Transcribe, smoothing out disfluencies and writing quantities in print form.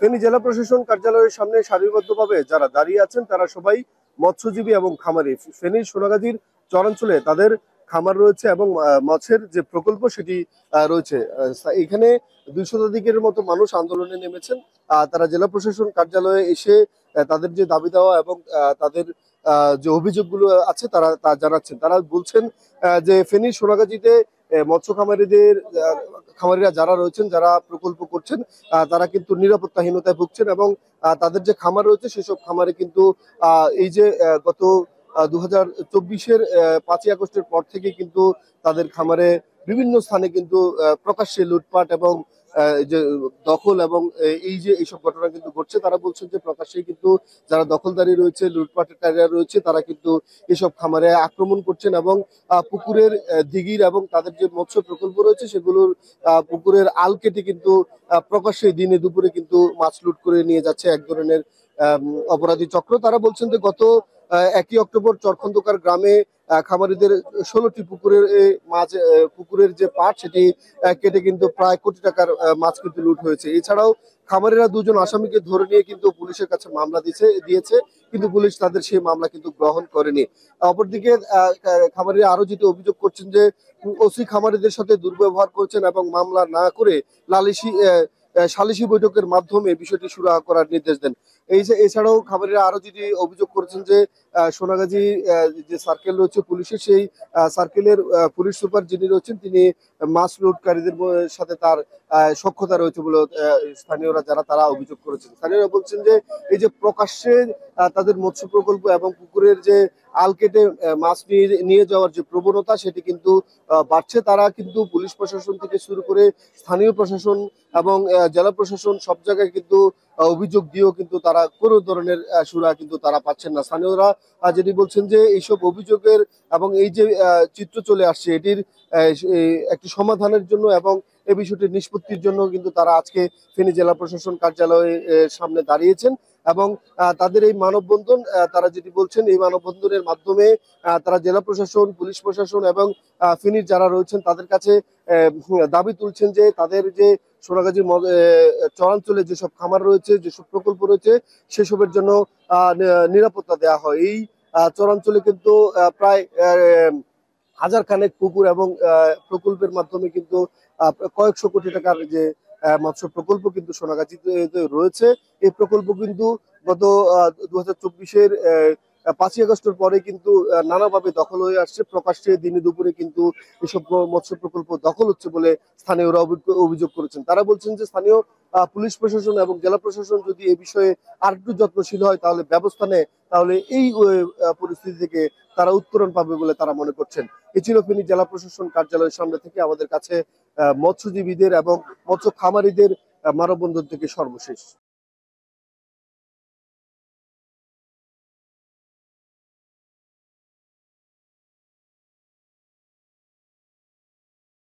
ফেনী জেলা প্রশাসন কার্যালয়ের সামনে সারিবদ্ধভাবে যারা দাঁড়িয়ে আছেন তারা সবাই মৎস্যজীবী এবং খামারি। ফেনীর সোনাগাজীর চরাঞ্চলে তাদের খামার রয়েছে এবং মাছের যে প্রকল্প সেটি রয়েছে। এখানে 200 শতাধিকের মতো মানুষ আন্দোলনে নেমেছেন। তারা জেলা প্রশাসন কার্যালয়ে এসে তাদের যে দাবি দেওয়া এবং তাদের যে অভিযোগগুলো আছে তারা তা জানাচ্ছেন। তারা বলছেন যে ফেনীর সোনাগাজীতে মৎস্য খামারিরা যারা রয়েছেন, যারা প্রকল্প করছেন, তারা কিন্তু নিরাপত্তাহীনতায় ভুগছেন এবং তাদের যে খামার রয়েছে সেসব খামারে কিন্তু এই যে গত 2024-এর 5ই আগস্টের পর থেকে কিন্তু তাদের খামারে বিভিন্ন স্থানে কিন্তু প্রকাশ্যে লুটপাট এবং যে দখল এবং এই যে এইসব ঘটনা কিন্তু ঘটছে। তারা বলছেন যে প্রকাশ্যেই কিন্তু যারা দখলদারি রয়েছে, লুটপাটকারীরা রয়েছে, তারা কিন্তু এসব খামারে আক্রমণ করছেন এবং পুকুরের দিঘির এবং তাদের যে মৎস্য প্রকল্প রয়েছে সেগুলোর পুকুরের আল কেটে কিন্তু প্রকাশ্যে দিনে দুপুরে কিন্তু মাছ লুট করে নিয়ে যাচ্ছে এক ধরনের অপরাধী চক্র। তারা বলছেন যে গত 1 অক্টোবর চরখন্দকার গ্রামে খামারিদের 16টি পুকুরের যে পাট সেটি কেটে কিন্তু প্রায় কোটি টাকার মাছ কিন্তু লুট হয়েছে। এছাড়াও খামারিরা 2জন আসামিকে ধরে নিয়ে কিন্তু পুলিশের কাছে মামলা দিয়েছে, কিন্তু পুলিশ তাদের সেই মামলা কিন্তু গ্রহণ করেনি। অপরদিকে খামারিরা আরো যেটি অভিযোগ করছেন যে ওসি খামারিদের সাথে দুর্ব্যবহার করছেন এবং মামলা না করে সালিসি বৈঠকের মাধ্যমে বিষয়টি সুরাহা করার নির্দেশ দেন। এছাড়াও খামারিরা আরো যেটি অভিযোগ করেছেন যে সোনাগাজী যে সার্কেল রয়েছে পুলিশের, সেই সার্কেলের পুলিশ সুপার যিনি রয়েছেন তিনি মাছ লুটকারীদের সাথে তার সখ্যতা রয়েছে বলে স্থানীয়রা যারা তারা অভিযোগ করেছেন। স্থানীয়রা বলছেন যে এই যে প্রকাশ্যে তাদের মৎস্য প্রকল্প এবং পুকুরের যে আল কেটে মাছ নিয়ে যাওয়ার যে প্রবণতা সেটি কিন্তু বাড়ছে। তারা কিন্তু পুলিশ প্রশাসন থেকে শুরু করে স্থানীয় প্রশাসন এবং জেলা প্রশাসন সব জায়গায় কিন্তু অভিযোগ দিয়েও কিন্তু তারা কোনো ধরনের সুরাহা কিন্তু তারা পাচ্ছেন না। স্থানীয়রা যেটি বলছেন যে এইসব অভিযোগের এবং এই যে চিত্র চলে আসছে এটির একটি সমাধানের জন্য এবং এই বিষয়টি নিষ্পত্তির জন্য কিন্তু তারা আজকে ফেনী জেলা প্রশাসন কার্যালয়ের সামনে দাঁড়িয়েছেন এবং তাদের এই মানববন্ধন, তারা যেটি বলছেন এই মানববন্ধনের মাধ্যমে তারা জেলা প্রশাসন, পুলিশ প্রশাসন এবং ফেনীর যারা রয়েছেন তাদের কাছে দাবি তুলছেন যে তাদের যে সোনাগাজীর চরাঞ্চলে যেসব খামার রয়েছে, যেসব প্রকল্প রয়েছে সেসবের জন্য নিরাপত্তা দেওয়া হয়। এই চরাঞ্চলে কিন্তু প্রায় হাজার খানেক পুকুর এবং প্রকল্পের মাধ্যমে কিন্তু কয়েকশো কোটি টাকার যে মৎস্য প্রকল্প কিন্তু সোনাগাজীতে রয়েছে। এই প্রকল্প কিন্তু গত 2024-এর 5ই আগস্টের পরে কিন্তু নানাভাবে দখল হয়ে আসছে। প্রকাশ্যে দিনে দুপুরে কিন্তু এসব মৎস্য প্রকল্প দখল হচ্ছে বলে স্থানীয়রা অভিযোগ করেছেন। তারা বলছেন যে স্থানীয় পুলিশ প্রশাসন এবং জেলা প্রশাসন যদি এ বিষয়ে আর একটু যত্নশীল হয় তাহলে ব্যবস্থা নেয়, তাহলে এই পরিস্থিতি থেকে তারা উত্তরণ পাবে বলে তারা মনে করছেন। এই ছিল ফেনী জেলা প্রশাসন কার্যালয়ের সামনে থেকে আমাদের কাছে মৎস্যজীবীদের এবং মৎস্য খামারিদের মানববন্ধন থেকে সর্বশেষ।